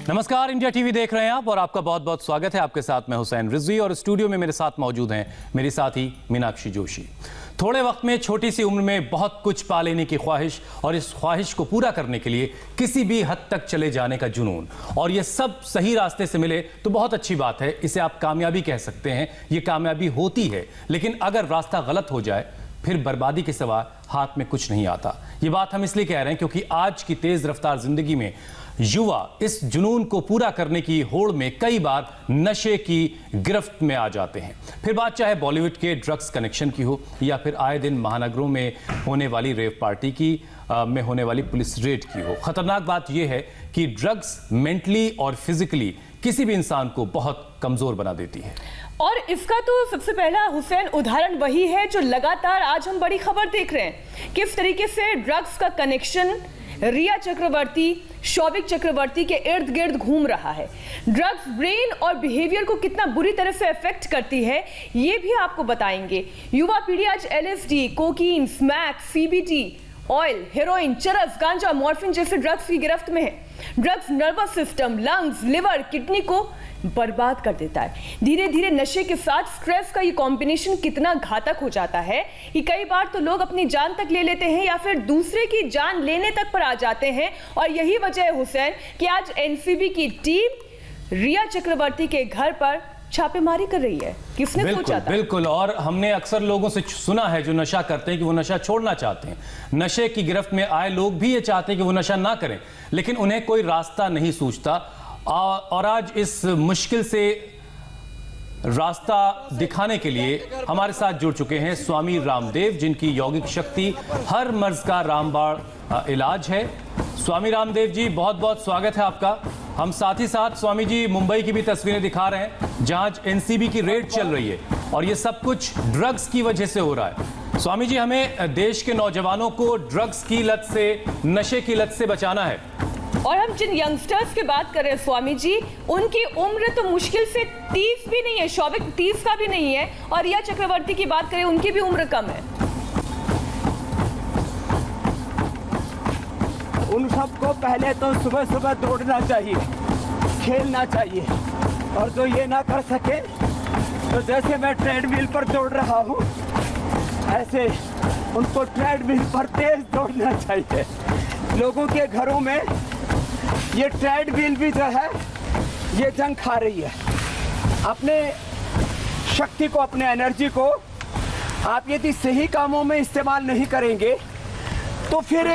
नमस्कार, India TV देख रहे हैं आप और आपका बहुत बहुत स्वागत है। आपके साथ मैं हुसैन रिजवी और स्टूडियो में मेरे साथ मौजूद हैं मेरी साथी मीनाक्षी जोशी। थोड़े वक्त में छोटी सी उम्र में बहुत कुछ पा लेने की ख्वाहिश और इस ख्वाहिश को पूरा करने के लिए किसी भी हद तक चले जाने का जुनून, और ये सब सही रास्ते से मिले तो बहुत अच्छी बात है। इसे आप कामयाबी कह सकते हैं, ये कामयाबी होती है। लेकिन अगर रास्ता गलत हो जाए फिर बर्बादी के सिवा हाथ में कुछ नहीं आता। ये बात हम इसलिए कह रहे हैं क्योंकि आज की तेज रफ्तार जिंदगी में युवा इस जुनून को पूरा करने की होड़ में कई बार नशे की गिरफ्त में आ जाते हैं। फिर बात चाहे बॉलीवुड के ड्रग्स कनेक्शन की हो या फिर आए दिन महानगरों में होने वाली रेव पार्टी की में होने वाली पुलिस रेड की हो। खतरनाक बात यह है कि ड्रग्स मेंटली और फिजिकली किसी भी इंसान को बहुत कमजोर बना देती है। और इसका तो सबसे पहला हुसैन उदाहरण वही है जो लगातार आज हम बड़ी खबर देख रहे हैं। किस तरीके से ड्रग्स का कनेक्शन रिया चक्रवर्ती, शौविक चक्रवर्ती के इर्द गिर्द घूम रहा है। ड्रग्स ब्रेन और बिहेवियर को कितना बुरी तरह से अफेक्ट करती है ये भी आपको बताएंगे। युवा पीढ़ी आज LSD, cocaine, smack, CBD oil, heroin, चरस, गांजा, मॉर्फिन जैसे ड्रग्स की गिरफ्त में है। Drugs nervous system, lungs, liver, kidney को बर्बाद कर देता है। धीरे धीरे नशे के साथ स्ट्रेस का ये कॉम्बिनेशन कितना घातक हो जाता है कि कई बार तो लोग अपनी जान तक ले लेते हैं या फिर दूसरे की जान लेने तक पर आ जाते हैं। और यही वजह है हुसैन कि आज NCB की टीम रिया चक्रवर्ती के घर पर छापेमारी कर रही है। किसने सोचा था? बिल्कुल, और हमने अक्सर लोगों से सुना है जो नशा करते हैं कि वो नशा छोड़ना चाहते हैं। नशे की गिरफ्त में आए लोग भी ये चाहते हैं कि वो नशा ना करें, लेकिन उन्हें कोई रास्ता नहीं सूझता। और आज इस मुश्किल से रास्ता दिखाने के लिए हमारे साथ जुड़ चुके हैं स्वामी रामदेव, जिनकी यौगिक शक्ति हर मर्ज का रामबाण इलाज है। स्वामी रामदेव जी, बहुत बहुत स्वागत है आपका। हम साथ ही साथ स्वामी जी मुंबई की भी तस्वीरें दिखा रहे हैं जहां NCB की रेड चल रही है और ये सब कुछ ड्रग्स की वजह से हो रहा है। स्वामी जी, हमें देश के नौजवानों को ड्रग्स की लत से, नशे की लत से बचाना है। और हम जिन यंगस्टर्स की बात कर रहे हैं स्वामी जी, उनकी उम्र तो मुश्किल से 30 भी नहीं है, शौविक 30 का भी नहीं है, और रिया चक्रवर्ती की बात करें उनकी भी उम्र कम है। उन सबको पहले तो सुबह सुबह दौड़ना चाहिए, खेलना चाहिए, और जो ये ना कर सके तो जैसे मैं ट्रेडमिल पर दौड़ रहा हूँ ऐसे उनको ट्रेडमिल पर तेज दौड़ना चाहिए। लोगों के घरों में ये ट्रेडमिल भी जो है ये जंग खा रही है। अपने शक्ति को, अपने एनर्जी को आप यदि सही कामों में इस्तेमाल नहीं करेंगे तो फिर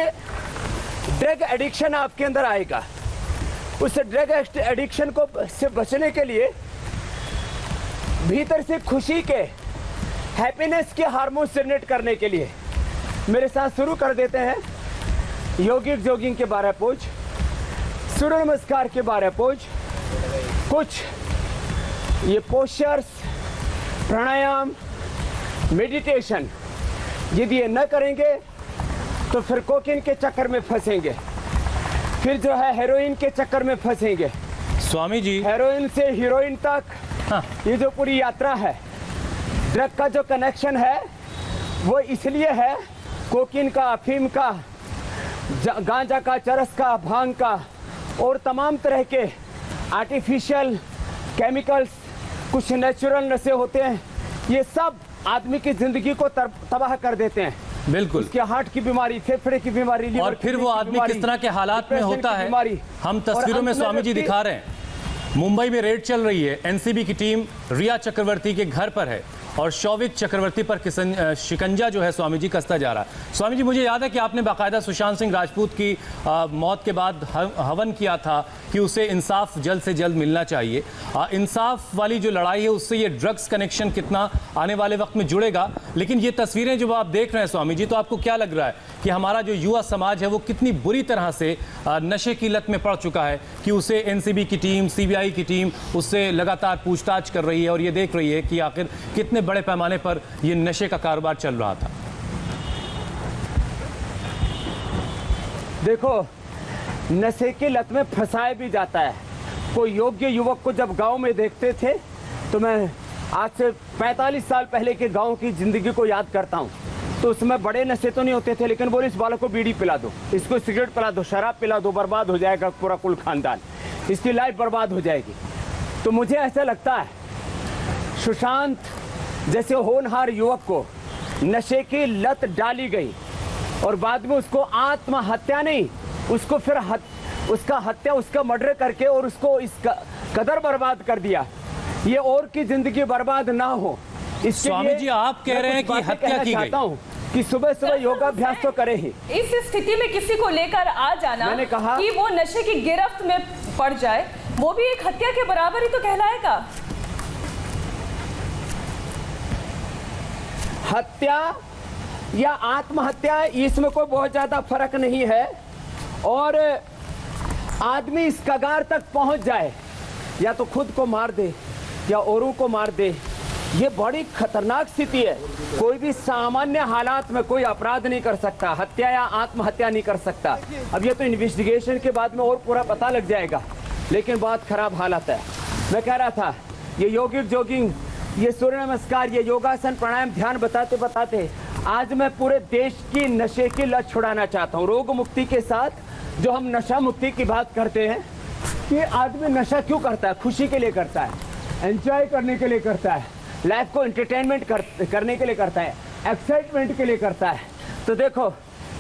ड्रग एडिक्शन आपके अंदर आएगा। उस ड्रग एडिक्शन को से बचने के लिए भीतर से खुशी के, हैप्पीनेस के हार्मोन जनरेट करने के लिए मेरे साथ शुरू कर देते हैं यौगिक जॉगिंग के 12 पोज, सूर्य नमस्कार के 12 पोज, कुछ ये पोस्चर्स, प्राणायाम, मेडिटेशन। यदि ये न करेंगे तो फिर कोकीन के चक्कर में फंसेंगे, फिर जो है हेरोइन के चक्कर में फंसेंगे। स्वामी जी, हेरोइन से हीरोइन तक ये जो पूरी यात्रा है, ड्रग का जो कनेक्शन है वो इसलिए है, कोकीन का, अफीम का, गांजा का, चरस का, भांग का और तमाम तरह के आर्टिफिशियल केमिकल्स, कुछ नेचुरल नशे होते हैं, ये सब आदमी की जिंदगी को तबाह कर देते हैं। बिल्कुल, उसके हार्ट की बीमारी, फेफड़े की बीमारी, और फिर वो आदमी किस तरह के हालात में होता है हम तस्वीरों में स्वामी जी दिखा रहे हैं। मुंबई में रेड चल रही है, NCB की टीम रिया चक्रवर्ती के घर पर है और शौविक चक्रवर्ती पर शिकंजा जो है स्वामी जी कसता जा रहा है। स्वामी जी, मुझे याद है कि आपने बाकायदा सुशांत सिंह राजपूत की मौत के बाद हवन किया था कि उसे इंसाफ जल्द से जल्द मिलना चाहिए। इंसाफ वाली जो लड़ाई है उससे ये ड्रग्स कनेक्शन कितना आने वाले वक्त में जुड़ेगा। लेकिन ये तस्वीरें जो आप देख रहे हैं स्वामी जी, तो आपको क्या लग रहा है कि हमारा जो युवा समाज है वो कितनी बुरी तरह से नशे की लत में पड़ चुका है कि उसे NCB की टीम, CBI की टीम उससे लगातार पूछताछ कर रही है और ये देख रही है कि आखिर कितने बड़े पैमाने पर ये नशे का कारोबार चल रहा था। देखो, नशे की लत में फंसाया भी जाता है। कोई योग्य युवक को जब गांव में देखते थे तो मैं आज से 45 साल पहले के गांव की जिंदगी को याद करता हूं। तो उसमें बड़े नशे तो नहीं होते थे, लेकिन बोले इस बालक को बीड़ी पिला दो, इसको सिगरेट पिला दो, शराब पिला दो, बर्बाद हो जाएगा पूरा कुल खानदान। इसकी लाइफ बर्बाद हो जाएगी। तो मुझे ऐसा लगता है सुशांत जैसे होनहार युवक को नशे की लत डाली गई और बाद में उसको आत्महत्या नहीं, उसको फिर उसका मर्डर करके और उसको इस कदर बर्बाद कर दिया, ये और की जिंदगी बर्बाद ना हो इसके स्वामी लिए जी आप कह रहे हैं कि हत्या की गई। हूँ कि सुबह सुबह योगाभ्यास तो करे ही। इस स्थिति में किसी को लेकर आ जाना, मैंने कहा कि वो नशे की गिरफ्त में पड़ जाए, वो भी एक हत्या के बराबर ही तो कहलाएगा। हत्या या आत्महत्या इसमें कोई बहुत ज्यादा फर्क नहीं है। और आदमी इस कगार तक पहुंच जाए, या तो खुद को मार दे या औरों को मार दे, ये बड़ी खतरनाक स्थिति है। कोई भी सामान्य हालात में कोई अपराध नहीं कर सकता, हत्या या आत्महत्या नहीं कर सकता। अब ये तो इन्वेस्टिगेशन के बाद में और पूरा पता लग जाएगा, लेकिन बहुत खराब हालत है। मैं कह रहा था ये योगिक जोगिंग, ये सूर्य नमस्कार, ये योगासन, प्राणायाम, ध्यान बताते बताते आज मैं पूरे देश की नशे की लत छुड़ाना चाहता हूँ। रोग मुक्ति के साथ जो हम नशा मुक्ति की बात करते हैं कि आदमी नशा क्यों करता है? खुशी के लिए करता है, एंजॉय करने के लिए करता है, लाइफ को एंटरटेनमेंट करने के लिए करता है, एक्साइटमेंट के लिए करता है। तो देखो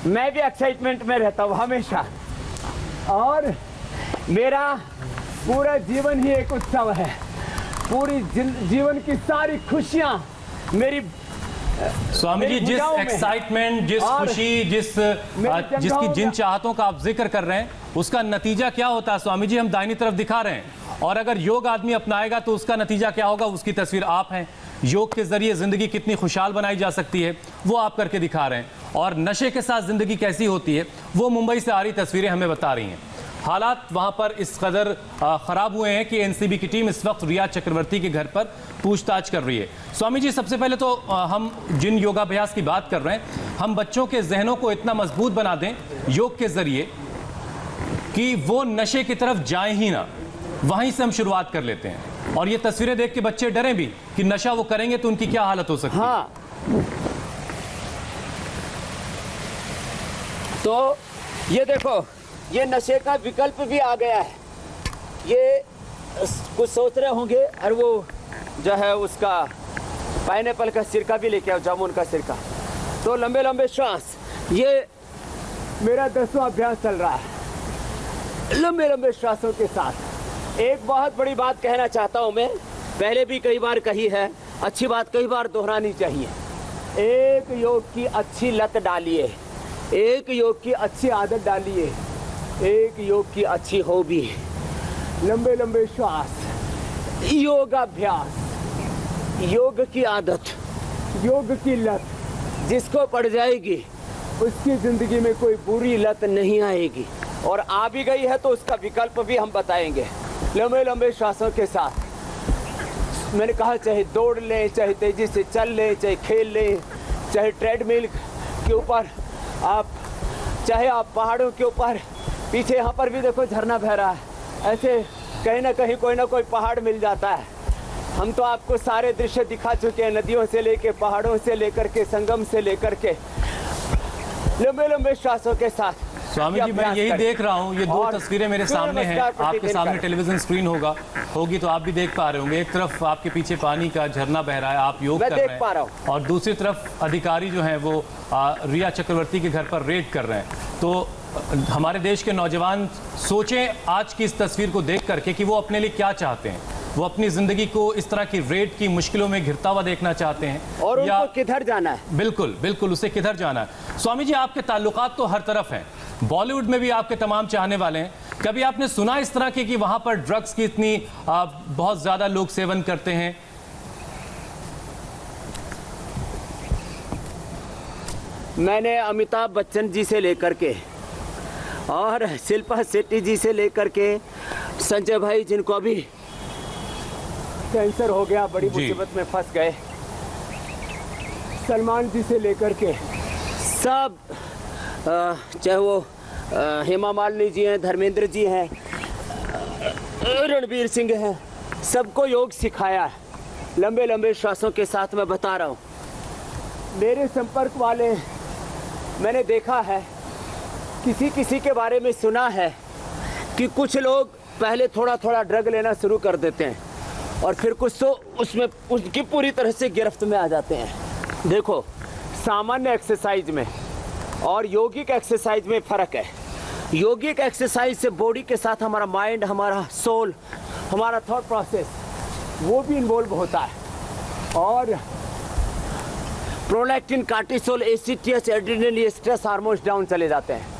मैं भी एक्साइटमेंट में रहता हूँ हमेशा, और मेरा पूरा जीवन ही एक उत्सव है। पूरी जीवन की सारी खुशियाँ मेरी स्वामी जी, जिस भुजाओं में है। एक्साइटमेंट, जिस और खुशी, जिसकी जिन चाहतों का आप जिक्र कर रहे हैं, उसका नतीजा क्या होता है स्वामी जी? हम दाहिनी तरफ दिखा रहे हैं, और अगर योग आदमी अपनाएगा तो उसका नतीजा क्या होगा? उसकी तस्वीर आप हैं। योग के जरिए जिंदगी कितनी खुशहाल बनाई जा सकती है वो आप करके दिखा रहे हैं, और नशे के साथ जिंदगी कैसी होती है वो मुंबई से आ रही तस्वीरें हमें बता रही हैं। हालात वहां पर इस कदर खराब हुए हैं कि एनसीबी की टीम इस वक्त रिया चक्रवर्ती के घर पर पूछताछ कर रही है। स्वामी जी, सबसे पहले तो हम जिन योगाभ्यास की बात कर रहे हैं, हम बच्चों के जहनों को इतना मजबूत बना दें योग के जरिए कि वो नशे की तरफ जाएं ही ना, वहीं से हम शुरुआत कर लेते हैं। और ये तस्वीरें देख के बच्चे डरें भी कि नशा वो करेंगे तो उनकी क्या हालत हो सकती है। हाँ, तो ये देखो, ये नशे का विकल्प भी आ गया है। ये कुछ सोच रहे होंगे, और वो जो है उसका पाइनएप्पल का सिरका भी लेके आओ, जामुन का सिरका। तो लंबे लंबे श्वास, ये मेरा 10वां अभ्यास चल रहा है लंबे लंबे श्वासों के साथ। एक बहुत बड़ी बात कहना चाहता हूँ मैं, पहले भी कई बार कही है, अच्छी बात कई बार दोहरानी चाहिए। एक योग की अच्छी लत डालिए, एक योग की अच्छी आदत डालिए, एक योग की अच्छी हॉबी, लंबे लंबे श्वास, योगाभ्यास, योग की आदत, योग की लत जिसको पड़ जाएगी उसकी जिंदगी में कोई बुरी लत नहीं आएगी, और आ भी गई है तो उसका विकल्प भी हम बताएंगे लंबे लंबे श्वासों के साथ। मैंने कहा चाहे दौड़ लें, चाहे तेजी से चल लें, चाहे खेल लें, चाहे ट्रेडमिल के ऊपर आप, चाहे आप पहाड़ों के ऊपर, पीछे यहाँ पर भी देखो झरना बह रहा है, ऐसे कहीं ना कहीं कोई ना कोई पहाड़ मिल जाता है। हम तो आपको सारे दृश्य दिखा चुके हैं, नदियों से लेके, पहाड़ों से लेकर के, संगम से लेकर के, लंबे लंबे श्वासों के साथ। स्वामी जी, मैं यही देख रहा हूँ, ये दो तस्वीरें मेरे सामने हैं, आपके सामने टेलीविजन स्क्रीन होगी तो आप भी देख पा रहे होंगे। एक तरफ आपके पीछे पानी का झरना बह रहा है, आप योग कर रहे हैं, और दूसरी तरफ अधिकारी जो हैं वो रिया चक्रवर्ती के घर पर रेड कर रहे हैं। तो हमारे देश के नौजवान सोचें आज की इस तस्वीर को देख करके कि वो अपने लिए क्या चाहते हैं। वो अपनी जिंदगी को इस तरह की रेड की मुश्किलों में घिरता हुआ देखना चाहते हैं, और उनको किधर जाना है? बिल्कुल बिल्कुल, उसे किधर जाना है। स्वामी जी, आपके ताल्लुकात तो हर तरफ हैं, बॉलीवुड में भी आपके तमाम चाहने वाले हैं। कभी आपने सुना इस तरह की कि वहां पर ड्रग्स की इतनी बहुत ज्यादा लोग सेवन करते हैं? मैंने अमिताभ बच्चन जी से लेकर के और शिल्पा शेट्टी जी से लेकर के संजय भाई, जिनको अभी कैंसर हो गया, बड़ी मुसीबत में फंस गए, सलमान जी से लेकर के सब, चाहे वो हेमा मालिनी जी हैं, धर्मेंद्र जी हैं, रणवीर सिंह हैं, सबको योग सिखाया है लंबे लंबे श्वासों के साथ। मैं बता रहा हूँ, मेरे संपर्क वाले, मैंने देखा है, किसी किसी के बारे में सुना है कि कुछ लोग पहले थोड़ा थोड़ा ड्रग लेना शुरू कर देते हैं और फिर कुछ तो उसमें उसकी पूरी तरह से गिरफ्त में आ जाते हैं। देखो, सामान्य एक्सरसाइज में और योगिक एक्सरसाइज में फ़र्क है। योगिक एक्सरसाइज से बॉडी के साथ हमारा माइंड, हमारा सोल, हमारा थॉट प्रोसेस वो भी इन्वॉल्व होता है और प्रोलैक्टिन, कार्टिसोल, एसिटियस, एड्रेनलिन, स्ट्रेस हार्मोन्स डाउन चले जाते हैं।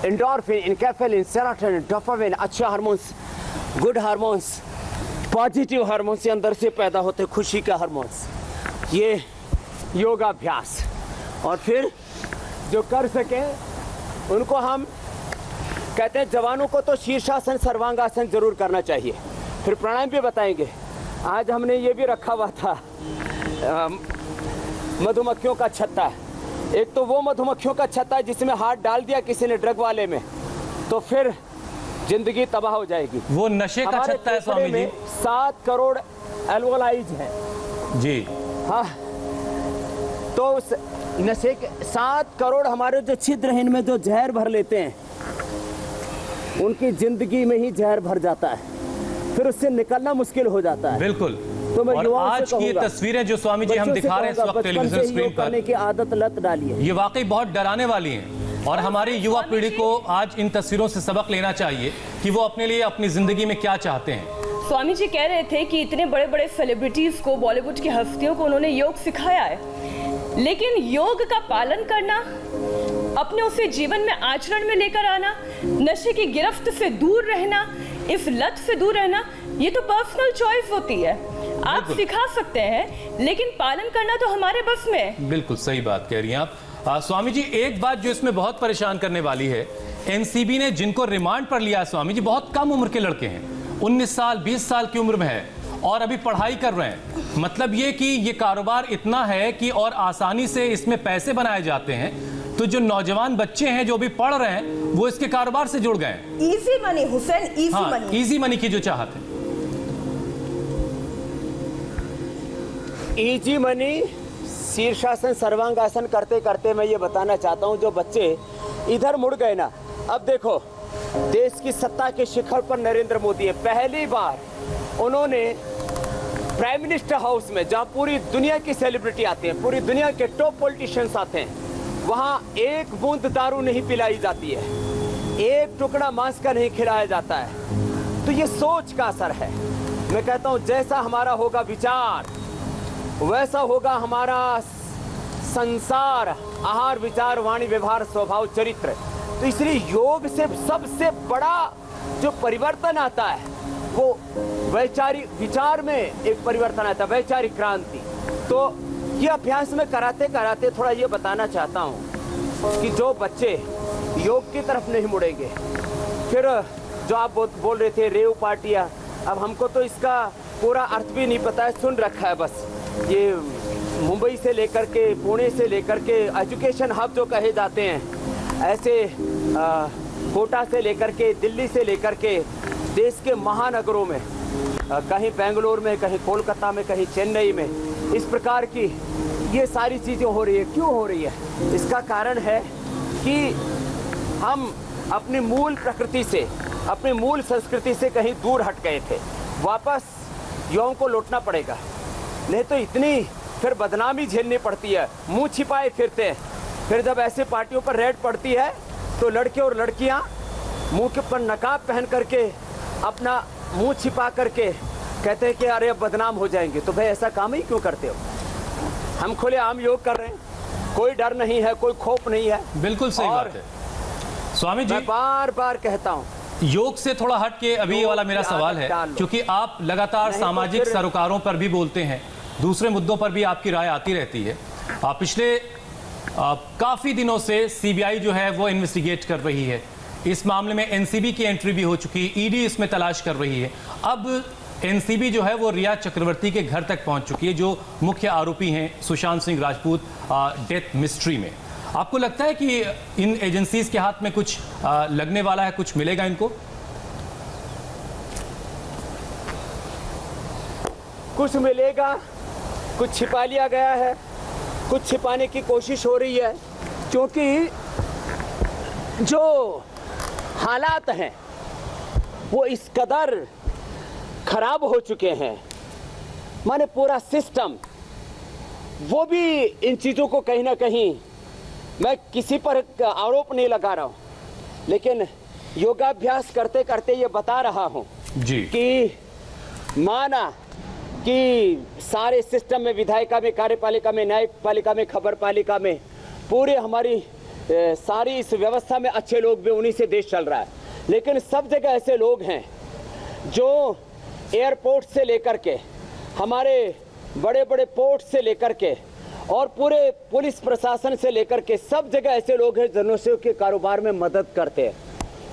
एंडोर्फिन, इनकेफेलिन, सेरोटोनिन, डोपामिन, अच्छे hormones, good hormones, positive hormones से अंदर से पैदा होते, खुशी के हार्मोन्स। ये योगाभ्यास। और फिर जो कर सके उनको हम कहते हैं, जवानों को तो शीर्षासन, सर्वांगासन जरूर करना चाहिए। फिर प्राणायाम भी बताएंगे। आज हमने ये भी रखा हुआ था मधुमक्खियों का छत्ता। एक तो वो मधुमक्खियों का छत्ता है जिसमें हाथ डाल दिया किसी ने ड्रग वाले में तो फिर जिंदगी तबाह हो जाएगी। वो नशे का छत्ता है स्वामी जी। 7 करोड़ एल्कोलाइज हैं जी। हाँ, तो उस नशे के 7 करोड़ हमारे जो छिद्र हैं, इनमें जो जहर भर लेते हैं उनकी जिंदगी में ही जहर भर जाता है, फिर उससे निकलना मुश्किल हो जाता है। बिल्कुल। तो मैं और आज की ये तस्वीरें जो स्वामी जी हम दिखा रहे हैं इस वक्त टेलीविजन स्क्रीन पर, करने की आदत लत डाली है, ये वाकई बहुत डराने वाली हैं और हमारी युवा पीढ़ी को आज इन तस्वीरों से सबक लेना चाहिए कि वो अपने लिए अपनी जिंदगी में क्या चाहते हैं। स्वामी जी कह रहे थे कि इतने बड़े बड़े सेलिब्रिटीज को, बॉलीवुड की हस्तियों को उन्होंने योग सिखाया है, लेकिन योग का पालन करना, अपने उसे जीवन में आचरण में लेकर आना, नशे की गिरफ्त से दूर रहना, इस लत से दूर रहना, ये तो पर्सनल चॉइस होती है। आप सिखा सकते हैं लेकिन पालन करना तो हमारे बस में है। बिल्कुल सही बात कह रही हैं आप। स्वामी जी, एक बात जो इसमें बहुत परेशान करने वाली है, एनसीबी ने जिनको रिमांड पर लिया है स्वामी जी, बहुत कम उम्र के लड़के हैं, 19 साल 20 साल की उम्र में है और अभी पढ़ाई कर रहे हैं। मतलब ये कि ये कारोबार इतना है कि और आसानी से इसमें पैसे बनाए जाते हैं, तो जो नौजवान बच्चे हैं जो अभी पढ़ रहे हैं वो इसके कारोबार से जुड़ गए हैं। Easy money Hussain, easy money, easy money की जो चाहत है। इजी मनी, शीर्षासन, सर्वांगासन करते करते मैं ये बताना चाहता हूँ, जो बच्चे इधर मुड़ गए ना, अब देखो देश की सत्ता के शिखर पर नरेंद्र मोदी है। पहली बार उन्होंने प्राइम मिनिस्टर हाउस में, जहाँ पूरी दुनिया की सेलिब्रिटी आते हैं, पूरी दुनिया के टॉप पॉलिटिशियंस आते हैं, वहाँ एक बूंद दारू नहीं पिलाई जाती है, एक टुकड़ा मांस का नहीं खिलाया जाता है। तो ये सोच का असर है। मैं कहता हूँ जैसा हमारा होगा विचार वैसा होगा हमारा संसार, आहार, विचार, वाणी, व्यवहार, स्वभाव, चरित्र। तो इसलिए योग से सबसे बड़ा जो परिवर्तन आता है वो वैचारिक विचार में एक परिवर्तन आता है, वैचारिक क्रांति। तो ये अभ्यास में कराते कराते थोड़ा ये बताना चाहता हूँ कि जो बच्चे योग की तरफ नहीं मुड़ेंगे, फिर जो आप बोल रहे थे रेव पार्टियाँ, अब हमको तो इसका पूरा अर्थ भी नहीं पता है, सुन रखा है बस। ये मुंबई से लेकर के, पुणे से लेकर के एजुकेशन हब जो कहे जाते हैं, ऐसे कोटा से लेकर के, दिल्ली से लेकर के देश के महानगरों में, कहीं बेंगलोर में, कहीं कोलकाता में, कहीं चेन्नई में, इस प्रकार की ये सारी चीज़ें हो रही है। क्यों हो रही है? इसका कारण है कि हम अपनी मूल प्रकृति से, अपनी मूल संस्कृति से कहीं दूर हट गए थे। वापस युवाओं को लौटना पड़ेगा, नहीं तो इतनी फिर बदनामी झेलनी पड़ती है, मुंह छिपाए फिरते हैं। फिर जब ऐसे पार्टियों पर रेड पड़ती है तो लड़के और लड़कियां मुंह के ऊपर नकाब पहन करके अपना मुंह छिपा करके कहते हैं कि अरे अब बदनाम हो जाएंगे। तो भाई ऐसा काम ही क्यों करते हो? हम खुले आम योग कर रहे हैं, कोई डर नहीं है, कोई खौफ नहीं है। बिल्कुल सही बात है स्वामी जी। मैं बार बार कहता हूँ, योग से थोड़ा हट के अभी ये वाला मेरा सवाल है, क्योंकि आप लगातार सामाजिक सरोकारों पर भी बोलते हैं, दूसरे मुद्दों पर भी आपकी राय आती रहती है। पिछले काफ़ी दिनों से सीबीआई जो है वो इन्वेस्टिगेट कर रही है, इस मामले में एनसीबी की एंट्री भी हो चुकी है, ईडी इसमें तलाश कर रही है। अब एनसीबी जो है वो रिया चक्रवर्ती के घर तक पहुंच चुकी है, जो मुख्य आरोपी हैं सुशांत सिंह राजपूत डेथ मिस्ट्री में। आपको लगता है कि इन एजेंसीज के हाथ में कुछ लगने वाला है, कुछ मिलेगा इनको? कुछ मिलेगा, कुछ छिपा लिया गया है, कुछ छिपाने की कोशिश हो रही है, क्योंकि जो हालात हैं वो इस कदर खराब हो चुके हैं, माने पूरा सिस्टम। वो भी इन चीज़ों को कहीं ना कहीं, मैं किसी पर आरोप नहीं लगा रहा हूँ, लेकिन योगाभ्यास करते करते ये बता रहा हूँ जी कि माना कि सारे सिस्टम में, विधायिका में, कार्यपालिका में, न्यायपालिका में, खबर पालिका में, पूरे हमारी सारी इस व्यवस्था में अच्छे लोग भी, उन्हीं से देश चल रहा है। लेकिन सब जगह ऐसे लोग हैं जो एयरपोर्ट से लेकर के, हमारे बड़े बड़े पोर्ट से लेकर के, और पूरे पुलिस प्रशासन से लेकर के, सब जगह ऐसे लोग हैं जो नशे के कारोबार में मदद करते हैं।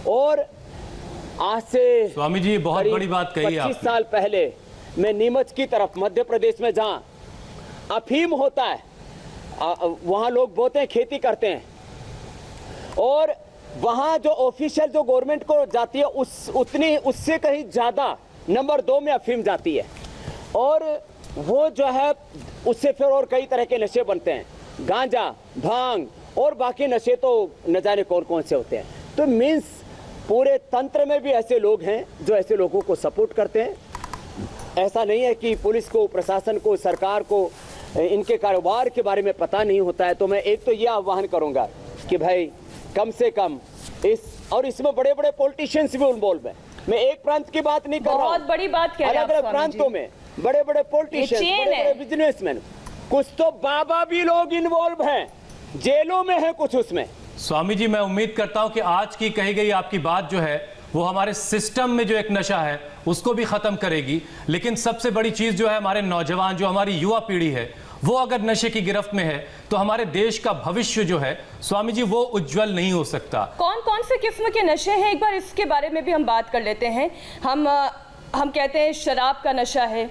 और आज से स्वामी जी बहुत बड़ी बात कही 25 साल पहले मैं नीमच की तरफ, मध्य प्रदेश में, जहाँ अफीम होता है, वहाँ लोग बोते हैं, खेती करते हैं, और वहाँ जो ऑफिशियल जो गवर्नमेंट को जाती है उससे कहीं ज़्यादा नंबर 2 में अफीम जाती है। और वो जो है उससे फिर और कई तरह के नशे बनते हैं, गांजा, भांग और बाकी नशे तो न जाने कौन कौन से होते हैं। तो मीन्स पूरे तंत्र में भी ऐसे लोग हैं जो ऐसे लोगों को सपोर्ट करते हैं। ऐसा नहीं है कि पुलिस को, प्रशासन को, सरकार को इनके कारोबार के बारे में पता नहीं होता है। तो मैं एक तो ये आह्वान करूंगा कि भाई कम से कम इसमें बड़े बड़े पॉलिटिशियंस भी इन्वॉल्व हैं। मैं एक प्रांत की बात नहीं कर रहा हूं, बहुत बड़ी बात कह रहे हैं अलग अलग प्रांतों में बड़े बड़े पॉलिटिशियंस, बड़े बड़े बिजनेसमैन, कुछ तो बाबा भी लोग इन्वॉल्व हैं, जेलों में है कुछ उसमें। स्वामी जी मैं उम्मीद करता हूं कि आज की कही गई आपकी बात जो है वो हमारे सिस्टम में जो एक नशा है उसको भी खत्म करेगी। लेकिन सबसे बड़ी चीज जो है, हमारे नौजवान, जो हमारी युवा पीढ़ी है, वो अगर नशे की गिरफ्त में है तो हमारे देश का भविष्य जो है स्वामी जी वो उज्जवल नहीं हो सकता। कौन कौन से किस्म के नशे हैं, एक बार इसके बारे में भी हम बात कर लेते हैं। हम कहते हैं शराब का नशा है,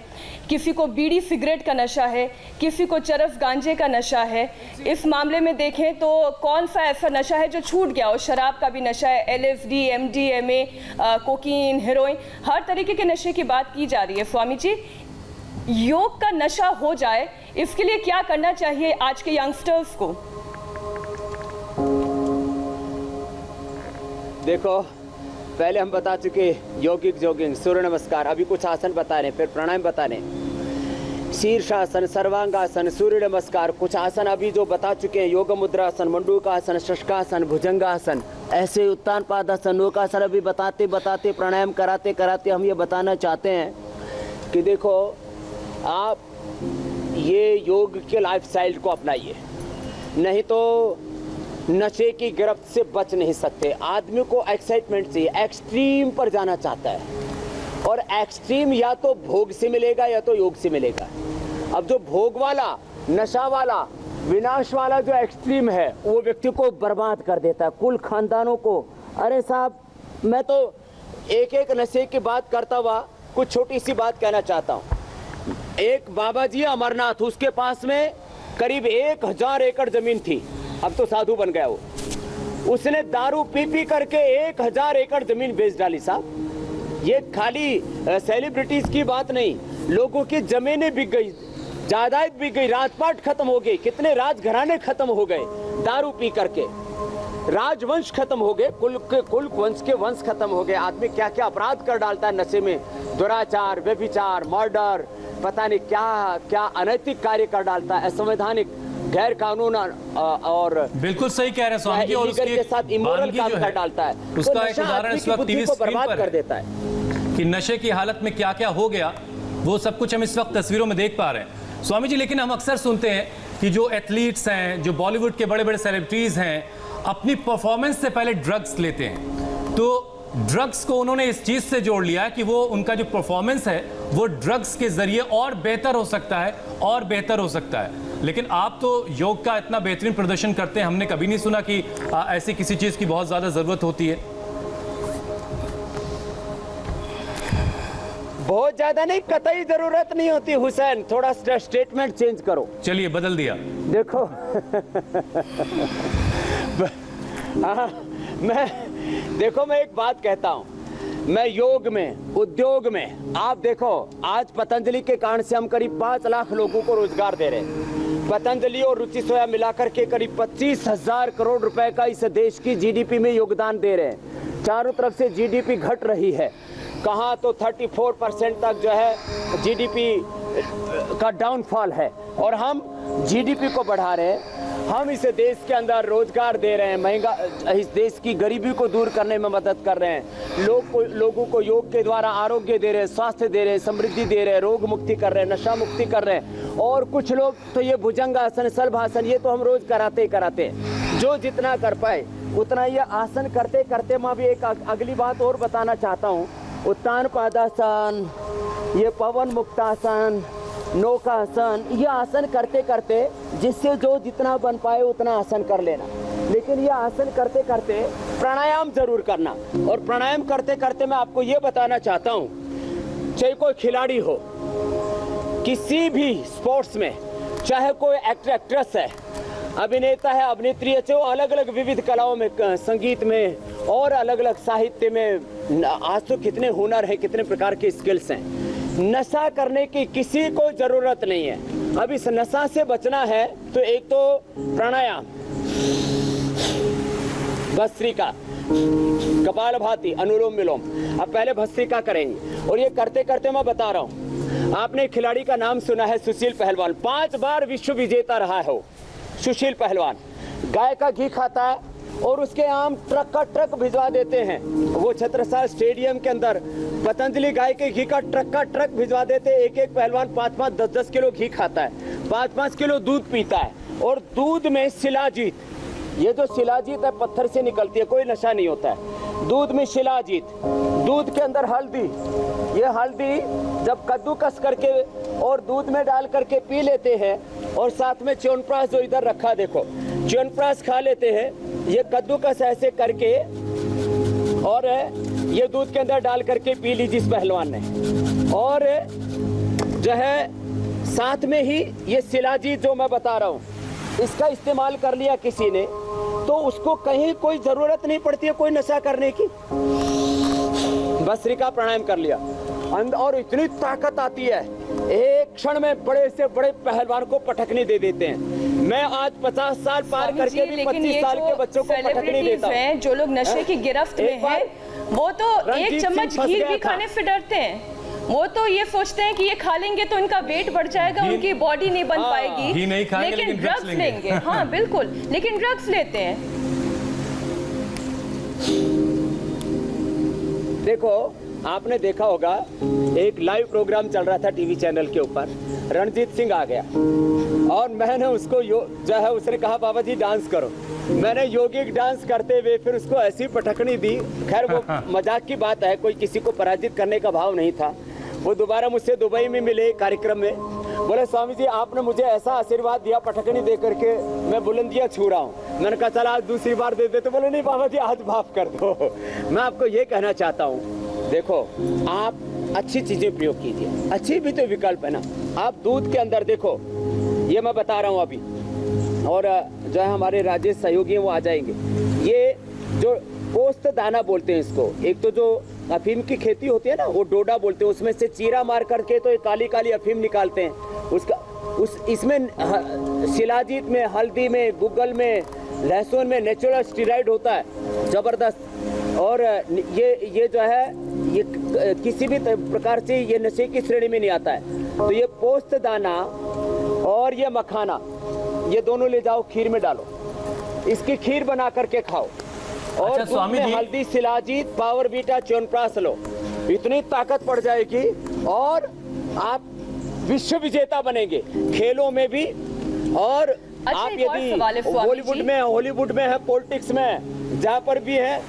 किसी को बीड़ी सिगरेट का नशा है, किसी को चरस गांजे का नशा है। इस मामले में देखें तो कौन सा ऐसा नशा है जो छूट गया हो? शराब का भी नशा है, LSD, MDMA, कोकीन, हेरोइन, हर तरीके के नशे की बात की जा रही है। स्वामी जी, योग का नशा हो जाए इसके लिए क्या करना चाहिए आज के यंगस्टर्स को? देखो, पहले हम बता चुके योगिक जोगिंग, सूर्य नमस्कार, अभी कुछ आसन बता रहे, फिर प्राणायाम बता रहे, शीर्षासन, सर्वांगासन, सूर्य नमस्कार, कुछ आसन अभी जो बता चुके हैं, योग मुद्रासन, मंडूकासन, शशकासन, भुजंगासन, ऐसे उत्तान पादासन, नौकासन अभी बताते बताते, प्राणायाम कराते कराते हम ये बताना चाहते हैं कि देखो, आप ये योग के लाइफस्टाइल को अपनाइए, नहीं तो नशे की गिरफ्त से बच नहीं सकते। आदमी को एक्साइटमेंट चाहिए, एक्सट्रीम पर जाना चाहता है, और एक्सट्रीम या तो भोग से मिलेगा या तो योग से मिलेगा। अब जो भोग वाला, नशा वाला, विनाश वाला जो एक्सट्रीम है, वो व्यक्ति को बर्बाद कर देता है, कुल खानदानों को। अरे साहब, मैं तो एक एक नशे की बात करता हुआ कुछ छोटी सी बात कहना चाहता हूँ। एक बाबा जी अमरनाथ, उसके पास में करीब 1000 एकड़ जमीन थी, अब तो साधु बन गया वो। उसने दारू पी पी करके 1000 एकड़ जमीन बेच डाली साहब। ये खाली सेलिब्रिटीज की बात नहीं, लोगों की जमीनें बिक गई, जायदाद बिक गई, राजपाट खत्म हो गई, कितने राजघराने खत्म हो गए दारू पी करके, राजवंश खत्म हो गए, कुल वंश के वंश खत्म हो गए। आदमी क्या क्या अपराध कर डालता है नशे में, दुराचार, व्यभिचार, मर्डर, पता नहीं क्या क्या अनैतिक कार्य कर डालता है, असंवैधानिक, गैर कानून, और बिल्कुल सही कह रहे हैं स्वामी जी। और उसके साथ इमोरल काम कर डालता है, उसका एक उदाहरण इस वक्त टीवी स्क्रीन पर कर देता है कि नशे की हालत में क्या क्या हो गया, वो सब कुछ हम इस वक्त तस्वीरों में देख पा रहे हैं स्वामी जी। लेकिन हम अक्सर सुनते हैं कि जो एथलीट्स हैं, जो बॉलीवुड के बड़े बड़े सेलिब्रिटीज हैं, अपनी परफॉर्मेंस से पहले ड्रग्स लेते हैं। तो ड्रग्स को उन्होंने इस चीज से जोड़ लिया कि वो उनका जो परफॉर्मेंस है वो ड्रग्स के जरिए और बेहतर हो सकता है, और बेहतर हो सकता है। लेकिन आप तो योग का इतना बेहतरीन प्रदर्शन करते हैं, हमने कभी नहीं सुना कि ऐसी किसी चीज की बहुत ज्यादा जरूरत होती है। बहुत ज्यादा नहीं, कतई जरूरत नहीं होती हुसैन, थोड़ा स्टेटमेंट चेंज करो। चलिए बदल दिया। देखो मैं एक बात कहता हूं, मैं योग में, उद्योग में, आप देखो आज पतंजलि के कारण से हम करीब 5 लाख लोगों को रोजगार दे रहे हैं। पतंजलि और रुचि सोया मिलाकर के करीब 25,000 करोड़ रुपए का इस देश की GDP में योगदान दे रहे हैं। चारों तरफ से GDP घट रही है, कहाँ तो 34% तक जो है जीडीपी का डाउनफॉल है, और हम जीडीपी को बढ़ा रहे हैं। हम इस देश के अंदर रोजगार दे रहे हैं, इस देश की गरीबी को दूर करने में मदद कर रहे हैं, लोगों को योग के द्वारा आरोग्य दे रहे हैं, स्वास्थ्य दे रहे हैं, समृद्धि दे रहे हैं, रोग मुक्ति कर रहे हैं, नशा मुक्ति कर रहे हैं। और कुछ लोग तो ये भुजंगासन, शलभासन, ये तो हम रोज कराते ही कराते हैं। जो जितना कर पाए उतना ये आसन करते करते मैं भी एक अगली बात और बताना चाहता हूँ। उत्तान पादासन, ये पवन मुक्तासन, नौकासन, ये आसन करते करते जिससे जो जितना बन पाए उतना आसन कर लेना। लेकिन ये आसन करते करते प्राणायाम जरूर करना। और प्राणायाम करते करते मैं आपको ये बताना चाहता हूँ, चाहे कोई खिलाड़ी हो किसी भी स्पोर्ट्स में, चाहे कोई एक्टर एक्ट्रेस है, अभिनेता है, अभिनेत्री है, चाहे वो अलग अलग विविध कलाओं में, संगीत में और अलग अलग साहित्य में, आज तो कितने हुनर हैं, कितने प्रकार के स्किल्स हैं। नशा करने की किसी को जरूरत नहीं है। अब इस नशा से बचना है तो एक तो प्राणायाम, भस्त्रिका, कपालभाति, अनुलोम विलोम। अब पहले भस्त्रिका करेंगे, और ये करते करते मैं बता रहा हूँ, आपने खिलाड़ी का नाम सुना है सुशील पहलवान, 5 बार विश्व विजेता रहा है वो सुशील पहलवान। गाय का घी खाता है और उसके आम ट्रक का ट्रक भिजवा देते हैं। वो छत्रसाल स्टेडियम के अंदर पतंजलि गाय के घी का ट्रक भिजवा देते हैं। एक एक पहलवान 5-5, 10-10 किलो घी खाता है, 5-5 किलो दूध पीता है। और दूध में शिलाजीत, ये जो शिलाजीत है पत्थर से निकलती है, कोई नशा नहीं होता है। दूध में शिलाजीत, दूध के अंदर हल्दी, ये हल्दी जब कद्दूकस करके और दूध में डाल करके पी लेते हैं, और साथ में च्यवनप्राश जो इधर रखा देखो, च्यवनप्राश खा लेते हैं। ये कद्दूकस ऐसे करके और ये दूध के अंदर डाल करके पी ली जिस पहलवान ने। और जो है साथ में ही ये शिलाजीत जो मैं बता रहा हूँ, इसका इस्तेमाल कर लिया किसी ने तो उसको कहीं कोई जरूरत नहीं पड़ती है कोई नशा करने की। भस्त्रिका प्राणायाम कर लिया, और इतनी ताकत आती है, एक क्षण में बड़े से बड़े पहलवान को पटकनी दे देते हैं। मैं आज 50 साल पार करके भी 25 साल के बच्चों को पटकनी देता हूं। जो लोग नशे की गिरफ्त में हैं, वो तो एक चम्मच घी भी खाने से डरते हैं। वो तो ये सोचते हैं कि ये खा लेंगे तो इनका वेट बढ़ जाएगा, उनकी बॉडी नहीं बन पाएगी। घी नहीं खाएंगे, लेकिन ड्रग्स लेंगे। हाँ बिल्कुल, लेकिन ड्रग्स लेते हैं। देखो, आपने देखा होगा एक लाइव प्रोग्राम चल रहा था टीवी चैनल के ऊपर, रणजीत सिंह आ गया और मैंने उसको जो है उसने कहा बाबा जी डांस करो। मैंने योगिक डांस करते हुए फिर उसको ऐसी पटकनी दी। खैर वो मजाक की बात है, कोई किसी को पराजित करने का भाव नहीं था। वो दोबारा मुझसे दुबई में मिले कार्यक्रम में, बोले स्वामी जी आपने मुझे ऐसा आशीर्वाद दिया पटकनी दे करके मैं बुलंदियां छू रहा हूँ। मैंने कहा चला आज दूसरी बार दे दे, तो बोले नहीं बाबा जी आज माफ कर दो। मैं आपको ये कहना चाहता हूँ, देखो आप अच्छी चीजें प्रयोग कीजिए, अच्छी भी तो विकल्प है ना। आप दूध के अंदर देखो, ये मैं बता रहा हूँ अभी, और जो है हमारे राजेश सहयोगी हैं वो आ जाएंगे। ये जो पोस्त दाना बोलते हैं इसको, एक तो जो अफीम की खेती होती है ना वो डोडा बोलते हैं, उसमें से चीरा मार करके तो एक काली काली अफीम निकालते हैं। इसमें शिलाजीत में, हल्दी में, गुग्गल में, लहसुन में नेचुरल स्टेरॉइड होता है जबरदस्त। और ये जो है ये किसी भी प्रकार से ये नशे की श्रेणी में नहीं आता है। तो ये पोस्त दाना और ये मखाना, ये दोनों ले जाओ खीर में डालो, इसकी खीर बना करके खाओ। और दूध में हल्दी, शिलाजीत, पावर बीटा, च्यवनप्राश लो, इतनी ताकत पड़ जाएगी और आप विश्व विजेता बनेंगे खेलों में भी। और आप यदि हॉलीवुड में है, पॉलिटिक्स में, जहाँ पर भी है,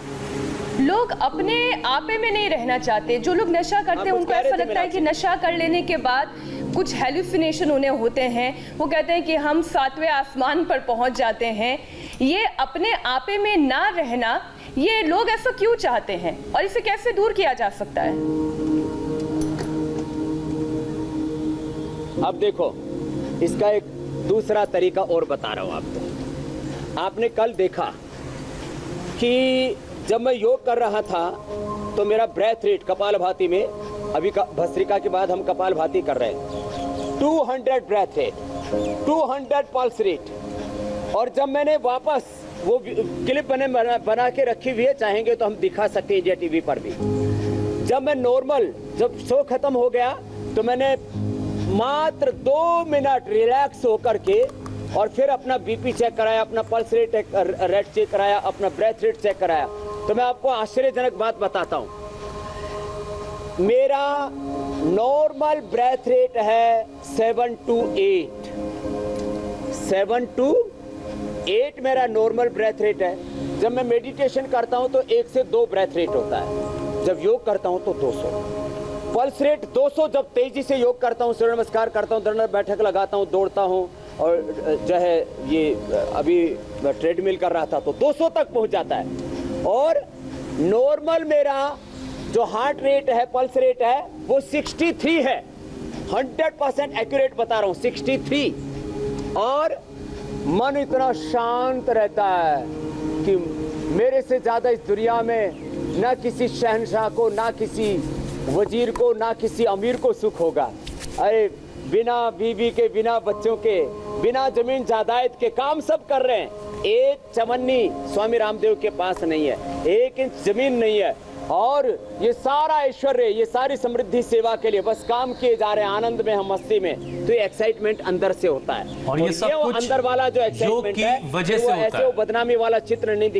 लोग अपने आपे में नहीं रहना चाहते। जो लोग नशा करते हैं उनको ऐसा लगता है कि नशा कर लेने के बाद कुछ हेलुसिनेशन उन्हें होते हैं। वो कहते हैं कि हम 7वें आसमान पर पहुंच जाते हैं। ये अपने आपे में ना रहना, ये लोग ऐसा क्यों चाहते हैं और इसे कैसे दूर किया जा सकता है? अब देखो, इसका एक दूसरा तरीका और बता रहा हूं आपको। आपने कल देखा कि जब मैं योग कर रहा था तो मेरा ब्रेथ रेट कपालभाति में, अभी भस्त्रिका के बाद हम कपालभाति कर रहे हैं, 200 ब्रेथ रेट, 200 पल्स रेट। और जब मैंने वापस वो क्लिप बना के रखी हुई है, चाहेंगे तो हम दिखा सकते हैं इंडिया टीवी पर भी। जब मैं नॉर्मल, जब शो खत्म हो गया तो मैंने मात्र 2 मिनट रिलैक्स होकर के और फिर अपना बीपी चेक कराया, अपना पल्स रेट चेक कराया, अपना ब्रेथ रेट चेक कराया। तो मैं आपको आश्चर्यजनक बात बताता हूं, मेरा नॉर्मल ब्रेथ रेट है 7 to 8। 7 to 8 मेरा नॉर्मल ब्रेथ रेट है। जब मैं मेडिटेशन करता हूं तो 1 से 2 ब्रेथ रेट होता है, जब योग करता हूं तो 200। पल्स रेट 200, जब तेजी से योग करता हूं, सूर्य नमस्कार करता हूं, दंड बैठक लगाता हूं, दौड़ता हूं और जो है ये अभी ट्रेडमिल कर रहा था तो 200 तक पहुंच जाता है। और नॉर्मल मेरा जो हार्ट रेट है, पल्स रेट है, वो 63 है। 100% एक्यूरेट बता रहा हूं, 63। और मन इतना शांत रहता है कि मेरे से ज्यादा इस दुनिया में ना किसी शहंशाह को, ना किसी वजीर को, ना किसी अमीर को सुख होगा। अरे बिना बीवी के, बिना बच्चों के, बिना जमीन जायदाद के काम सब कर रहे हैं। एक चमन्नी स्वामी रामदेव के पास नहीं है, 1 इंच जमीन नहीं है, और ये सारा ऐश्वर्य, ये सारी समृद्धि सेवा के लिए बस काम किए जा रहे हैं, आनंद में, हम मस्ती में। तो ये एक्साइटमेंट अंदर से होता है। और ये सब कुछ अंदर वाला जो एक्साइटमेंट है, वजह से ऐसे वो बदनामी वाला चित्र नहीं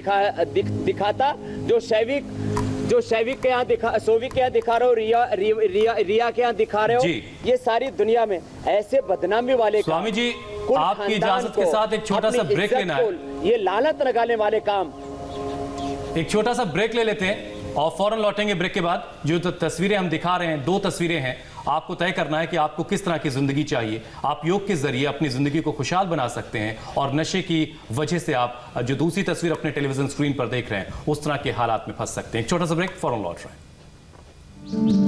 दिखाता जो शैविक के यहाँ सोविक के यहाँ दिखा रहे हो, रिया के यहाँ दिखा रहे हो। ये सारी दुनिया में ऐसे बदनामी वाले स्वामी जी, आपकी इजाजत के साथ एक छोटा सा ब्रेक लेना है। ये लानत लगाने वाले काम। एक छोटा सा ब्रेक ले लेते हैं और फौरन लौटेंगे ब्रेक के बाद। जो तस्वीरें हम दिखा रहे हैं, 2 तस्वीरें हैं, आपको तय करना है कि आपको किस तरह की जिंदगी चाहिए। आप योग के जरिए अपनी जिंदगी को खुशहाल बना सकते हैं, और नशे की वजह से आप जो दूसरी तस्वीर अपने टेलीविजन स्क्रीन पर देख रहे हैं उस तरह के हालात में फंस सकते हैं। एक छोटा सा ब्रेक, फौरन लौट रहे हैं।